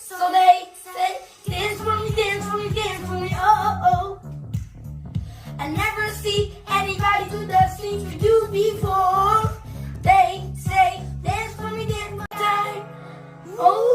So they say, dance for me, dance for me, dance for me, oh, oh. I never see anybody do the things we do before. They say, dance for me, dance for time. Oh,